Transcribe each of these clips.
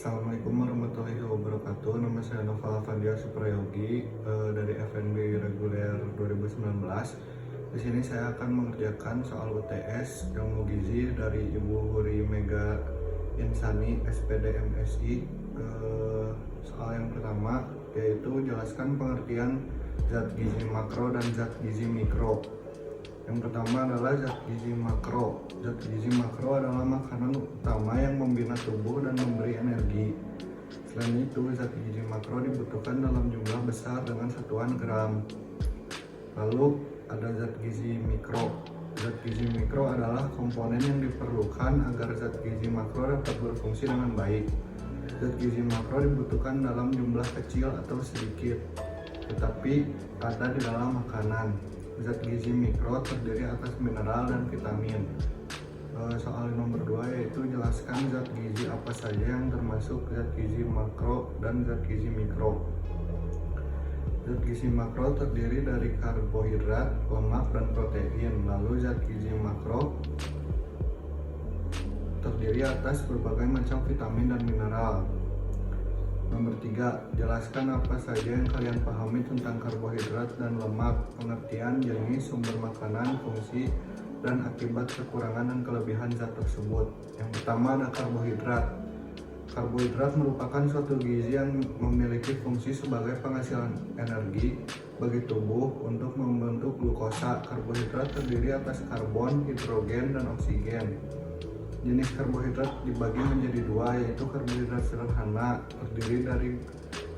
Assalamualaikum warahmatullahi wabarakatuh. Nama saya Noval Fadia Suprayogi dari FNB Reguler 2019. Di sini saya akan mengerjakan soal UTS ilmu gizi dari Ibu Huri Mega Insani SPD MSI. Soal yang pertama yaitu jelaskan pengertian zat gizi makro dan zat gizi mikro. Yang pertama adalah zat gizi makro. Zat gizi makro adalah makanan utama yang membina tubuh dan memberi energi. Selain itu, zat gizi makro dibutuhkan dalam jumlah besar dengan satuan gram. Lalu ada zat gizi mikro. Zat gizi mikro adalah komponen yang diperlukan agar zat gizi makro dapat berfungsi dengan baik. Zat gizi makro dibutuhkan dalam jumlah kecil atau sedikit, tetapi ada di dalam makanan. Zat gizi mikro terdiri atas mineral dan vitamin. Soal nomor 2 yaitu jelaskan zat gizi apa saja yang termasuk zat gizi makro dan zat gizi mikro. Zat gizi makro terdiri dari karbohidrat, lemak, dan protein. Lalu zat gizi makro terdiri atas berbagai macam vitamin dan mineral. Nomor 3, jelaskan apa saja yang kalian pahami tentang karbohidrat dan lemak, pengertian, jenis, sumber makanan, fungsi, dan akibat kekurangan dan kelebihan zat tersebut. Yang pertama ada karbohidrat. Karbohidrat merupakan suatu gizi yang memiliki fungsi sebagai pengasilan energi bagi tubuh untuk membentuk glukosa. Karbohidrat terdiri atas karbon, hidrogen, dan oksigen. Jenis karbohidrat dibagi menjadi dua, yaitu karbohidrat sederhana terdiri dari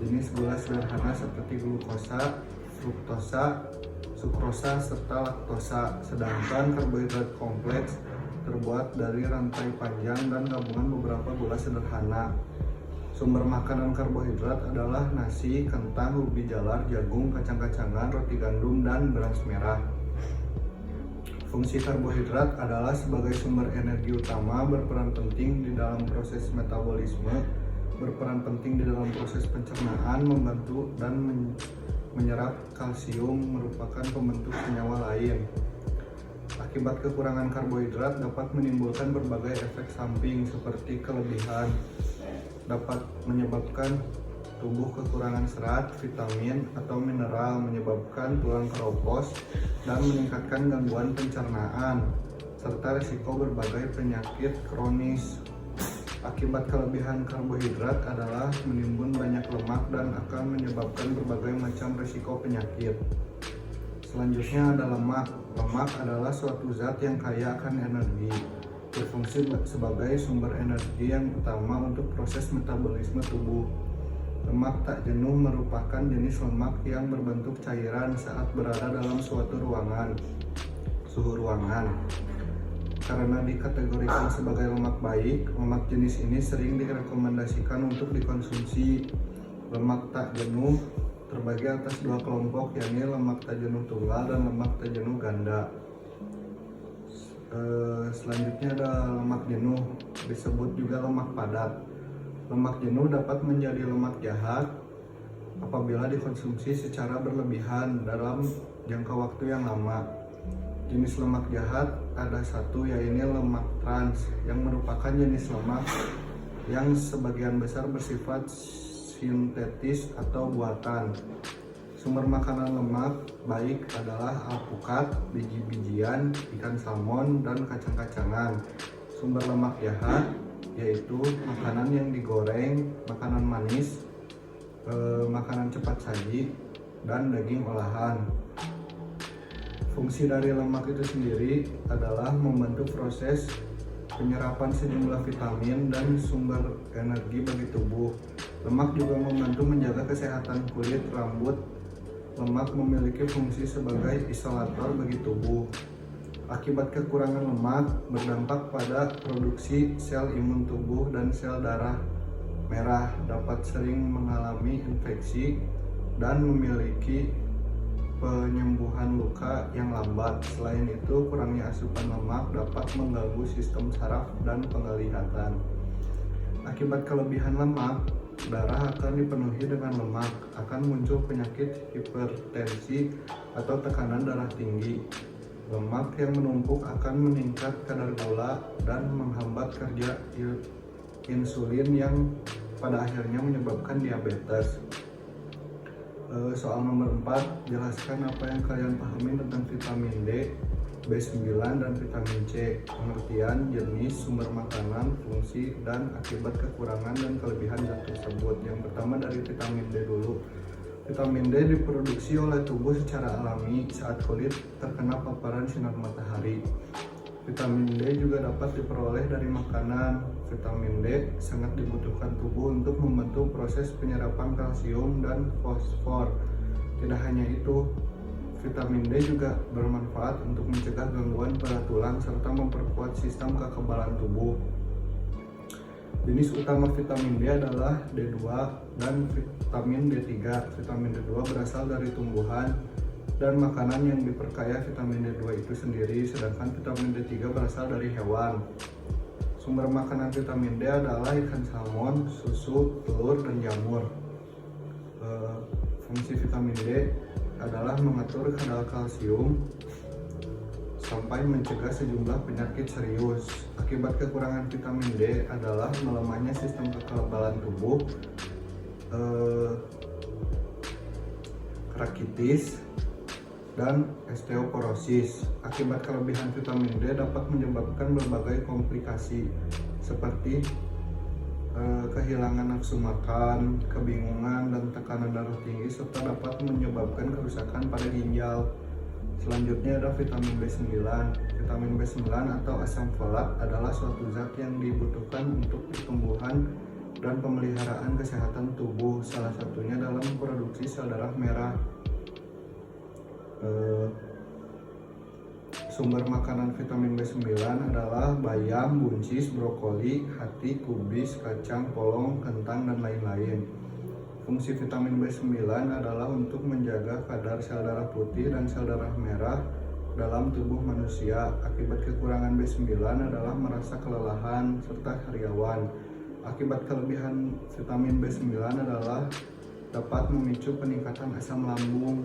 jenis gula sederhana seperti glukosa, fruktosa, sukrosa, serta laktosa. Sedangkan karbohidrat kompleks terbuat dari rantai panjang dan gabungan beberapa gula sederhana. Sumber makanan karbohidrat adalah nasi, kentang, ubi jalar, jagung, kacang-kacangan, roti gandum, dan beras merah. Fungsi karbohidrat adalah sebagai sumber energi utama, berperan penting di dalam proses metabolisme, berperan penting di dalam proses pencernaan, membantu dan menyerap kalsium, merupakan pembentuk senyawa lain. Akibat kekurangan karbohidrat dapat menimbulkan berbagai efek samping seperti kelebihan, dapat menyebabkan tubuh kekurangan serat, vitamin, atau mineral, menyebabkan tulang keropos, dan meningkatkan gangguan pencernaan, serta risiko berbagai penyakit kronis. Akibat kelebihan karbohidrat adalah menimbun banyak lemak dan akan menyebabkan berbagai macam risiko penyakit. Selanjutnya ada lemak. Lemak adalah suatu zat yang kaya akan energi, berfungsi sebagai sumber energi yang utama untuk proses metabolisme tubuh. Lemak tak jenuh merupakan jenis lemak yang berbentuk cairan saat berada dalam suatu suhu ruangan. Karena dikategorikan sebagai lemak baik, lemak jenis ini sering direkomendasikan untuk dikonsumsi. Lemak tak jenuh terbagi atas dua kelompok, yakni lemak tak jenuh tunggal dan lemak tak jenuh ganda. Selanjutnya ada lemak jenuh, disebut juga lemak padat. Lemak jenuh dapat menjadi lemak jahat apabila dikonsumsi secara berlebihan dalam jangka waktu yang lama. Jenis lemak jahat ada satu, yaitu lemak trans, yang merupakan jenis lemak yang sebagian besar bersifat sintetis atau buatan. Sumber makanan lemak baik adalah alpukat, biji-bijian, ikan salmon, dan kacang-kacangan. Sumber lemak jahat yaitu makanan yang digoreng, makanan manis, makanan cepat saji, dan daging olahan. Fungsi dari lemak itu sendiri adalah membantu proses penyerapan sejumlah vitamin dan sumber energi bagi tubuh. Lemak juga membantu menjaga kesehatan kulit, rambut. Lemak memiliki fungsi sebagai isolator bagi tubuh. Akibat kekurangan lemak berdampak pada produksi sel imun tubuh dan sel darah merah, dapat sering mengalami infeksi dan memiliki penyembuhan luka yang lambat. Selain itu, kurangnya asupan lemak dapat mengganggu sistem saraf dan penglihatan. Akibat kelebihan lemak, darah akan dipenuhi dengan lemak, akan muncul penyakit hipertensi atau tekanan darah tinggi. Lemak yang menumpuk akan meningkat kadar gula dan menghambat kerja insulin yang pada akhirnya menyebabkan diabetes. Soal nomor 4, jelaskan apa yang kalian pahami tentang vitamin D, B9, dan vitamin C, pengertian, jenis, sumber makanan, fungsi, dan akibat kekurangan dan kelebihan zat tersebut. Yang pertama dari vitamin D dulu. Vitamin D diproduksi oleh tubuh secara alami saat kulit terkena paparan sinar matahari. Vitamin D juga dapat diperoleh dari makanan. Vitamin D sangat dibutuhkan tubuh untuk membantu proses penyerapan kalsium dan fosfor. Tidak hanya itu, vitamin D juga bermanfaat untuk mencegah gangguan pada tulang serta memperkuat sistem kekebalan tubuh. Jenis utama vitamin D adalah D2 dan vitamin D3. Vitamin D2 berasal dari tumbuhan dan makanan yang diperkaya vitamin D2 itu sendiri, sedangkan vitamin D3 berasal dari hewan. Sumber makanan vitamin D adalah ikan salmon, susu, telur, dan jamur. Fungsi vitamin D adalah mengatur kadar kalsium sampai mencegah sejumlah penyakit serius. Akibat kekurangan vitamin D adalah melemahnya sistem kekebalan tubuh, rakitis, dan osteoporosis. Akibat kelebihan vitamin D dapat menyebabkan berbagai komplikasi seperti kehilangan nafsu makan, kebingungan, dan tekanan darah tinggi, serta dapat menyebabkan kerusakan pada ginjal. Selanjutnya ada vitamin B9. Vitamin B9 atau asam folat adalah suatu zat yang dibutuhkan untuk pertumbuhan dan pemeliharaan kesehatan tubuh, salah satunya dalam produksi sel darah merah. Sumber makanan vitamin B9 adalah bayam, buncis, brokoli, hati, kubis, kacang, polong, kentang, dan lain-lain. Fungsi vitamin B9 adalah untuk menjaga kadar sel darah putih dan sel darah merah dalam tubuh manusia. Akibat kekurangan B9 adalah merasa kelelahan serta sariawan. Akibat kelebihan vitamin B9 adalah dapat memicu peningkatan asam lambung.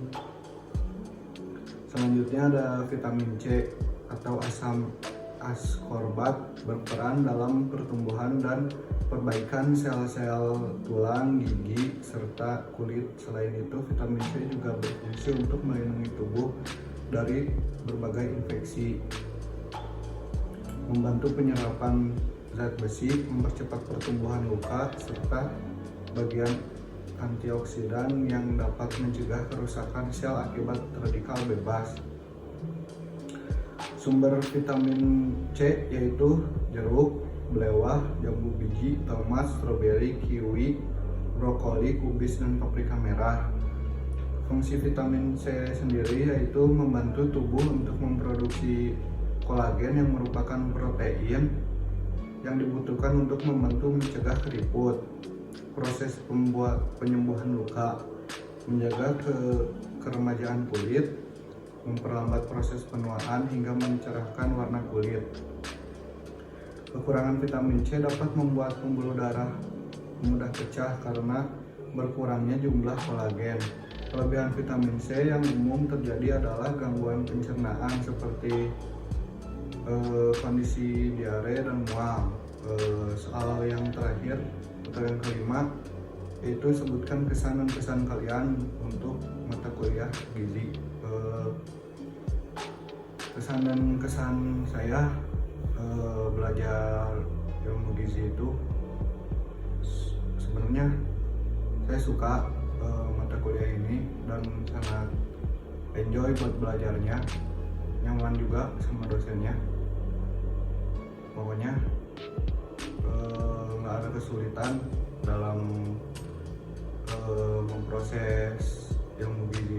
Selanjutnya ada vitamin C atau asam ascorbat, berperan dalam pertumbuhan dan perbaikan sel-sel tulang, gigi, serta kulit. Selain itu, vitamin C juga berfungsi untuk melindungi tubuh dari berbagai infeksi, membantu penyerapan zat besi, mempercepat pertumbuhan luka, serta bagian antioksidan yang dapat mencegah kerusakan sel akibat radikal bebas. Sumber vitamin C yaitu jeruk, belewah, jambu biji, tomat, stroberi, kiwi, brokoli, kubis, dan paprika merah. Fungsi vitamin C sendiri yaitu membantu tubuh untuk memproduksi kolagen yang merupakan protein yang dibutuhkan untuk membantu mencegah keriput, proses penyembuhan luka, menjaga keremajaan kulit, memperlambat proses penuaan, hingga mencerahkan warna kulit. Kekurangan vitamin C dapat membuat pembuluh darah mudah pecah karena berkurangnya jumlah kolagen. Kelebihan vitamin C yang umum terjadi adalah gangguan pencernaan seperti kondisi diare dan mual. Soal yang terakhir atau yang kelima, yaitu sebutkan kesan dan pesan kalian untuk mata kuliah gizi. Kesan dan kesan saya belajar ilmu gizi itu, sebenarnya saya suka mata kuliah ini dan sangat enjoy buat belajarnya, nyaman juga sama dosennya. Pokoknya nggak ada kesulitan dalam memproses ilmu gizi